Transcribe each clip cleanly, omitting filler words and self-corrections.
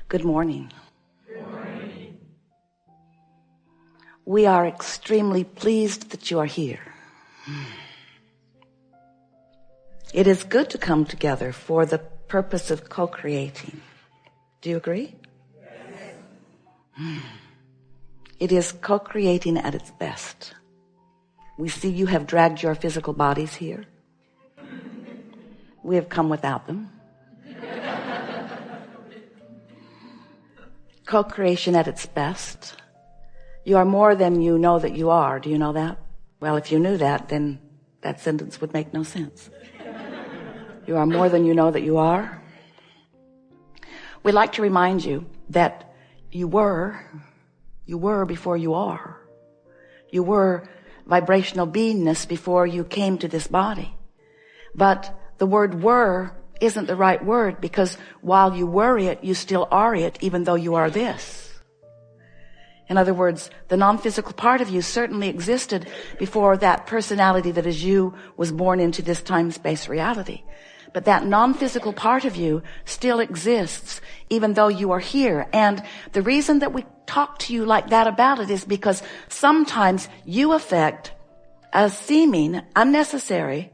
Good morning. Good morning. We are extremely pleased that you are here. It is good to come together for the purpose of co-creating. Do you agree? Yes. It is co-creating at its best. We see you have dragged your physical bodies here. We have come without them. Co-creation at its best. You are more than you know that you are. Do you know that? Well, if you knew that, then that sentence would make no sense. You are more than you know that you are. We'd like to remind you that you were before you are. You were vibrational beingness before you came to this body. But the word were isn't the right word, because while you were it, you still are it, even though you are this. In other words, the non-physical part of you certainly existed before that personality that is you was born into this time-space reality. But that non-physical part of you still exists, even though you are here. And the reason that we talk to you like that about it is because sometimes you affect a seeming unnecessary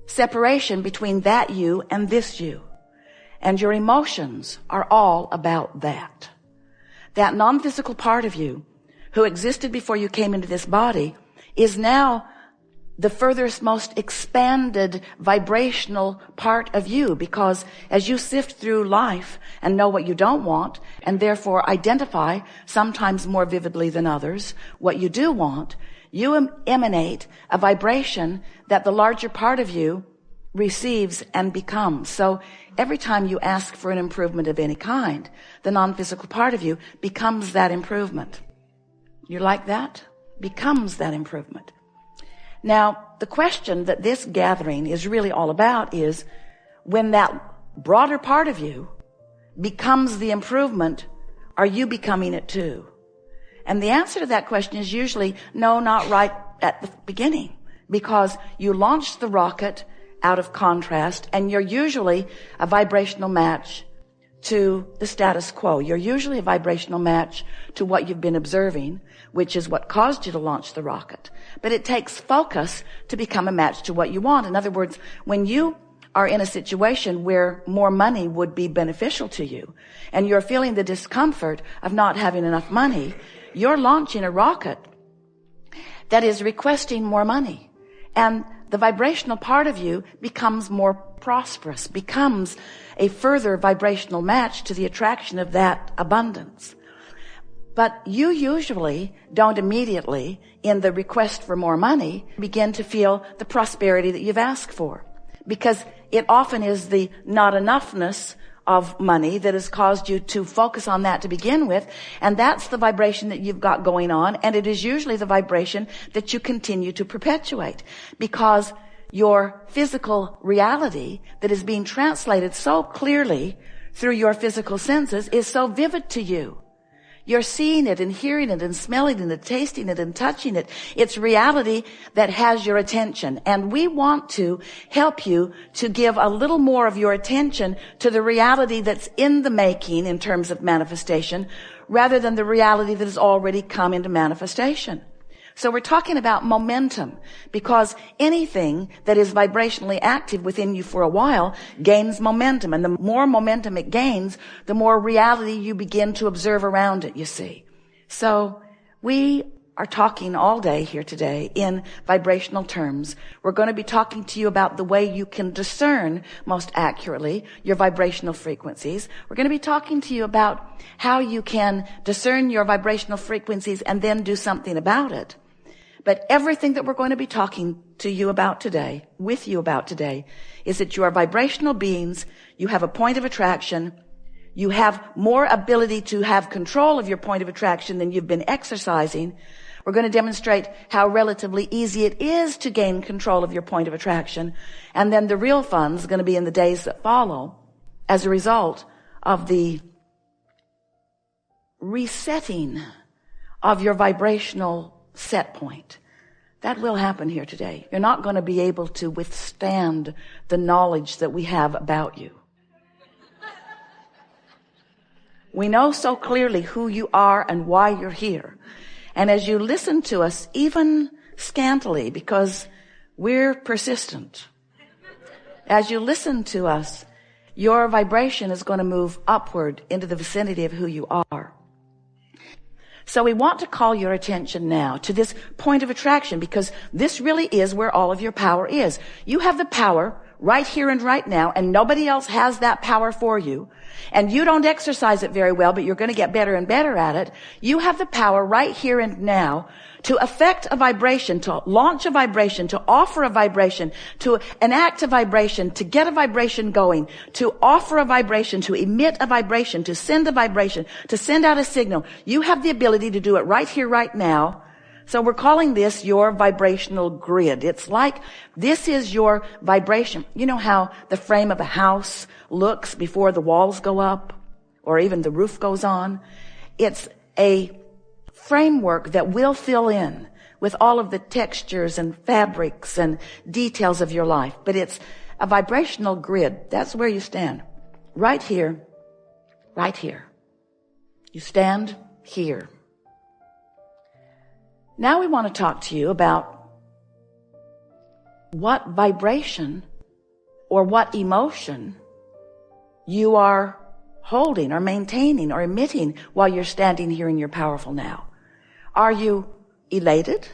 separation between that you and this you. And your emotions are all about that. That non-physical part of you who existed before you came into this body is now the furthest, most expanded vibrational part of you, because as you sift through life and know what you don't want, and therefore identify sometimes more vividly than others what you do want, you emanate a vibration that the larger part of you receives and becomes. So every time you ask for an improvement of any kind, the non-physical part of you becomes that improvement. You like that? Becomes that improvement. Now, the question that this gathering is really all about is, when that broader part of you becomes the improvement, are you becoming it too? And the answer to that question is usually no, not right at the beginning, because you launched the rocket out of contrast, and you're usually a vibrational match to the status quo. You're usually a vibrational match to what you've been observing, which is what caused you to launch the rocket. But it takes focus to become a match to what you want. In other words, when you are in a situation where more money would be beneficial to you, and you're feeling the discomfort of not having enough money, you're launching a rocket that is requesting more money. And the vibrational part of you becomes more prosperous, becomes a further vibrational match to the attraction of that abundance. But you usually don't immediately, in the request for more money, begin to feel the prosperity that you've asked for, because it often is the not enoughness of money that has caused you to focus on that to begin with. And that's the vibration that you've got going on. And it is usually the vibration that you continue to perpetuate, because your physical reality that is being translated so clearly through your physical senses is so vivid to you. You're seeing it and hearing it and smelling it and tasting it and touching it. It's reality that has your attention. And we want to help you to give a little more of your attention to the reality that's in the making in terms of manifestation, rather than the reality that has already come into manifestation. So we're talking about momentum, because anything that is vibrationally active within you for a while gains momentum. And the more momentum it gains, the more reality you begin to observe around it, you see. So we are talking all day here today in vibrational terms. We're going to be talking to you about the way you can discern most accurately your vibrational frequencies. We're going to be talking to you about how you can discern your vibrational frequencies and then do something about it. But everything that we're going to be talking to you about today, with you about today, is that you are vibrational beings. You have a point of attraction. You have more ability to have control of your point of attraction than you've been exercising. We're going to demonstrate how relatively easy it is to gain control of your point of attraction. And then the real fun is going to be in the days that follow as a result of the resetting of your vibrational set point. That will happen here today. You're not going to be able to withstand the knowledge that we have about you. We know so clearly who you are and why you're here. And as you listen to us, even scantily, because we're persistent, as you listen to us, your vibration is going to move upward into the vicinity of who you are. So we want to call your attention now to this point of attraction, because this really is where all of your power is. You have the power right here and right now, and nobody else has that power for you. And you don't exercise it very well, but you're going to get better and better at it. You have the power right here and now to affect a vibration, to launch a vibration, to offer a vibration, to enact a vibration, to get a vibration going, to offer a vibration, to emit a vibration, to send a vibration, to send out a signal. You have the ability to do it right here, right now. So we're calling this your vibrational grid. It's like this is your vibration. You know how the frame of a house looks before the walls go up or even the roof goes on? It's a framework that will fill in with all of the textures and fabrics and details of your life. But it's a vibrational grid. That's where you stand. Right here. Right here. You stand here. Now we want to talk to you about what vibration or what emotion you are holding or maintaining or emitting while you're standing here in your powerful now. Are you elated?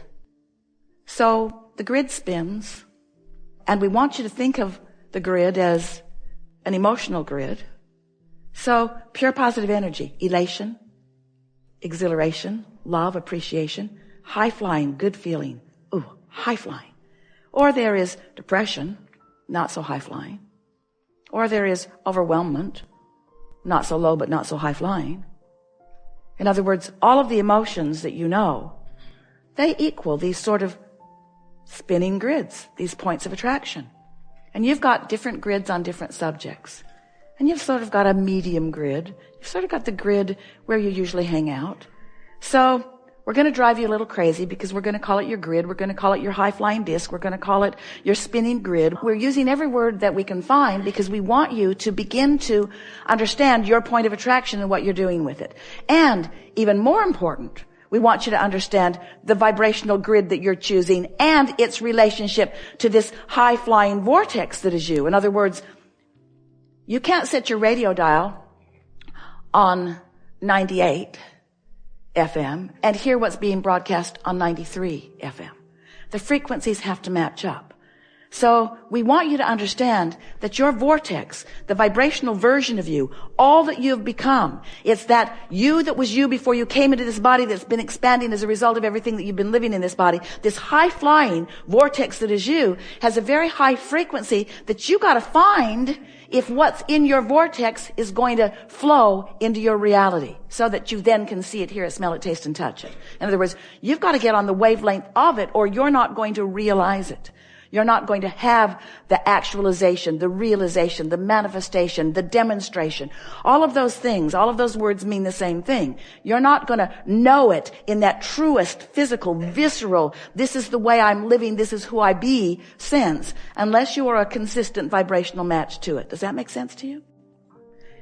So the grid spins, and we want you to think of the grid as an emotional grid. So pure positive energy, elation, exhilaration, love, appreciation, high flying, good feeling. Ooh, high flying. Or there is depression, not so high flying. Or there is overwhelmment, not so low but not so high flying. In other words, all of the emotions that you know, they equal these sort of spinning grids, these points of attraction. And you've got different grids on different subjects. And you've sort of got a medium grid. You've sort of got the grid where you usually hang out. So we're going to drive you a little crazy because we're going to call it your grid. We're going to call it your high-flying disc. We're going to call it your spinning grid. We're using every word that we can find because we want you to begin to understand your point of attraction and what you're doing with it. And even more important, we want you to understand the vibrational grid that you're choosing and its relationship to this high-flying vortex that is you. In other words, you can't set your radio dial on 98 FM and hear what's being broadcast on 93 FM. The frequencies have to match up. So we want you to understand that your vortex, the vibrational version of you, all that you've become, it's that you that was you before you came into this body that's been expanding as a result of everything that you've been living in this body. This high-flying vortex that is you has a very high frequency that you got to find if what's in your vortex is going to flow into your reality so that you then can see it, hear it, smell it, taste, and touch it. In other words, you've got to get on the wavelength of it or you're not going to realize it. You're not going to have the actualization, the realization, the manifestation, the demonstration. All of those things, all of those words mean the same thing. You're not going to know it in that truest, physical, visceral, this is the way I'm living, this is who I be sense, unless you are a consistent vibrational match to it. Does that make sense to you?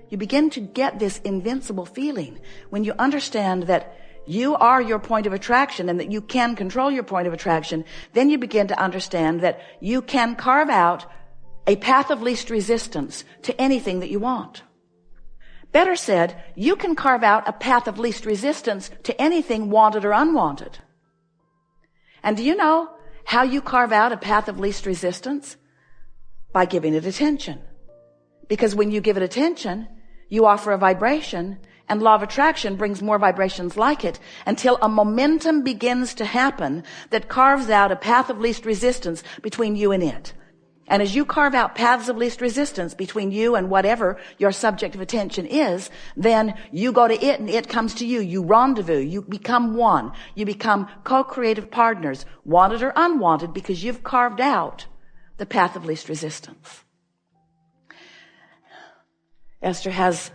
You begin to get this invincible feeling when you understand that you are your point of attraction and that you can control your point of attraction. Then you begin to understand that you can carve out a path of least resistance to anything that you want. Better said, you can carve out a path of least resistance to anything wanted or unwanted. And do you know how you carve out a path of least resistance? By giving it attention. Because when you give it attention, you offer a vibration, and law of attraction brings more vibrations like it until a momentum begins to happen that carves out a path of least resistance between you and it. And as you carve out paths of least resistance between you and whatever your subject of attention is, then you go to it and it comes to you. You rendezvous. You become one. You become co-creative partners, wanted or unwanted, because you've carved out the path of least resistance. Esther has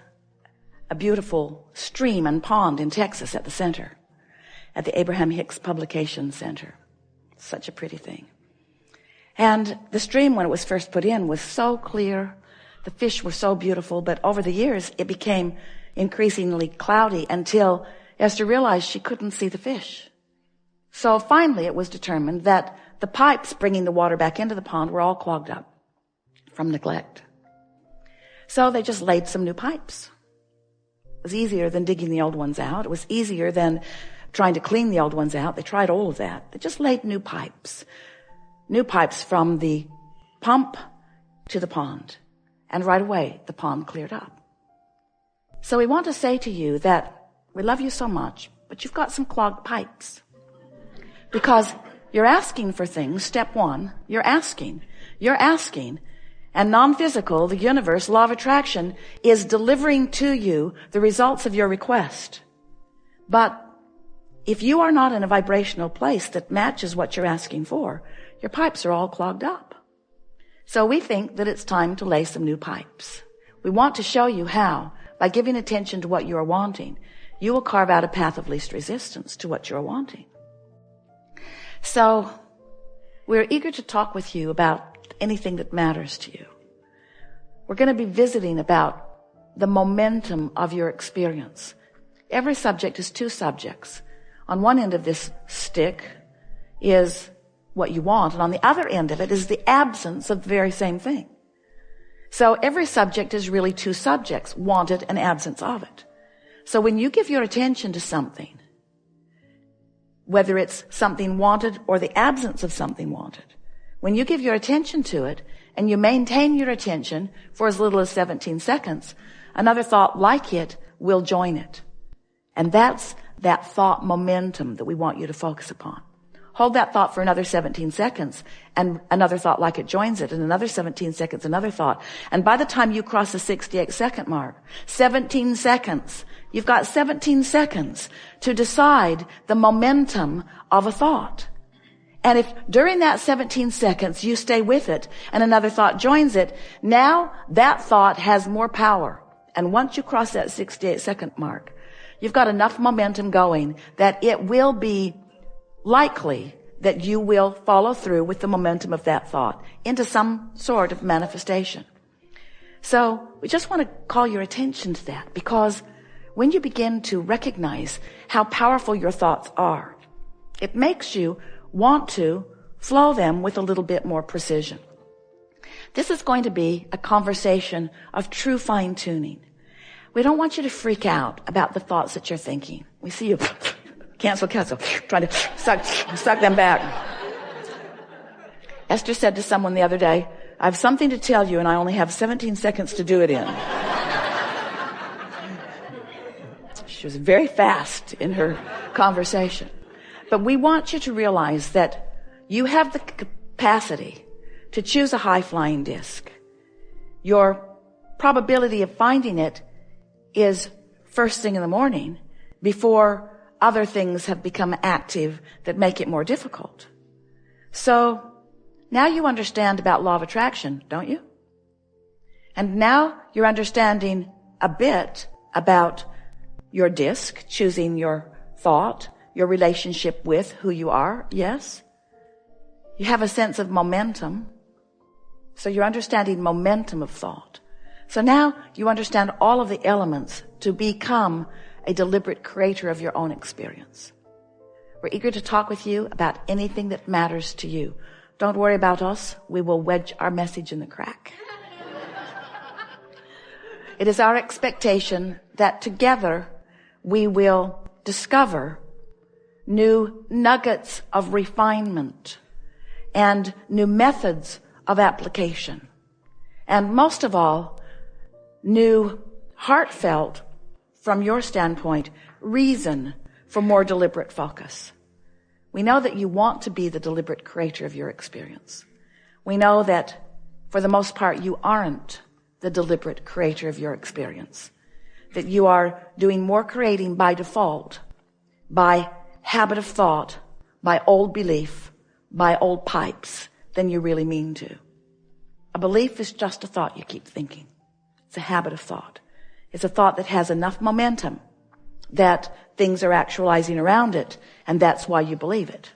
a beautiful stream and pond in Texas at the center, at the Abraham-Hicks Publication Center. Such a pretty thing. And the stream, when it was first put in, was so clear. The fish were so beautiful, but over the years, it became increasingly cloudy until Esther realized she couldn't see the fish. So finally it was determined that the pipes bringing the water back into the pond were all clogged up from neglect. So they just laid some new pipes. It was easier than digging the old ones out. It was easier than trying to clean the old ones out. They tried all of that. They just laid new pipes from the pump to the pond. And right away, the pond cleared up. So we want to say to you that we love you so much, but you've got some clogged pipes. Because you're asking for things. Step one, you're asking. And non-physical, the universe, law of attraction, is delivering to you the results of your request. But if you are not in a vibrational place that matches what you're asking for, your pipes are all clogged up. So we think that it's time to lay some new pipes. We want to show you how, by giving attention to what you are wanting, you will carve out a path of least resistance to what you're wanting. So we're eager to talk with you about anything that matters to you. We're going to be visiting about the momentum of your experience. Every subject is two subjects. On one end of this stick is what you want, and on the other end of it is the absence of the very same thing. So every subject is really two subjects, wanted and absence of it. So when you give your attention to something, whether it's something wanted or the absence of something wanted, when you give your attention to it and you maintain your attention for as little as 17 seconds, another thought like it will join it. And that's that thought momentum that we want you to focus upon. Hold that thought for another 17 seconds and another thought like it joins it, and another 17 seconds, another thought. And by the time you cross the 68-second mark, 17 seconds, you've got 17 seconds to decide the momentum of a thought. And if during that 17 seconds you stay with it and another thought joins it, now that thought has more power. And once you cross that 68-second mark, you've got enough momentum going that it will be likely that you will follow through with the momentum of that thought into some sort of manifestation. So we just want to call your attention to that, because when you begin to recognize how powerful your thoughts are, it makes you want to flow them with a little bit more precision. This is going to be a conversation of true fine-tuning. We don't want you to freak out about the thoughts that you're thinking. We see you cancel, trying to suck them back. Esther said to someone the other day, I have something to tell you and I only have 17 seconds to do it in. She was very fast in her conversation. But we want you to realize that you have the capacity to choose a high-flying disc. Your probability of finding it is first thing in the morning, before other things have become active that make it more difficult. So now you understand about law of attraction, don't you? And now you're understanding a bit about your disc, choosing your thought, your relationship with who you are, yes? You have a sense of momentum. So you're understanding momentum of thought. So now you understand all of the elements to become a deliberate creator of your own experience. We're eager to talk with you about anything that matters to you. Don't worry about us. We will wedge our message in the crack. It is our expectation that together we will discover new nuggets of refinement and new methods of application. And most of all, new heartfelt, from your standpoint, reason for more deliberate focus. We know that you want to be the deliberate creator of your experience. We know that for the most part you aren't the deliberate creator of your experience. That you are doing more creating by default, by habit of thought, by old belief, by old pipes, than you really mean to. A belief is just a thought you keep thinking. It's a habit of thought. It's a thought that has enough momentum that things are actualizing around it, and that's why you believe it.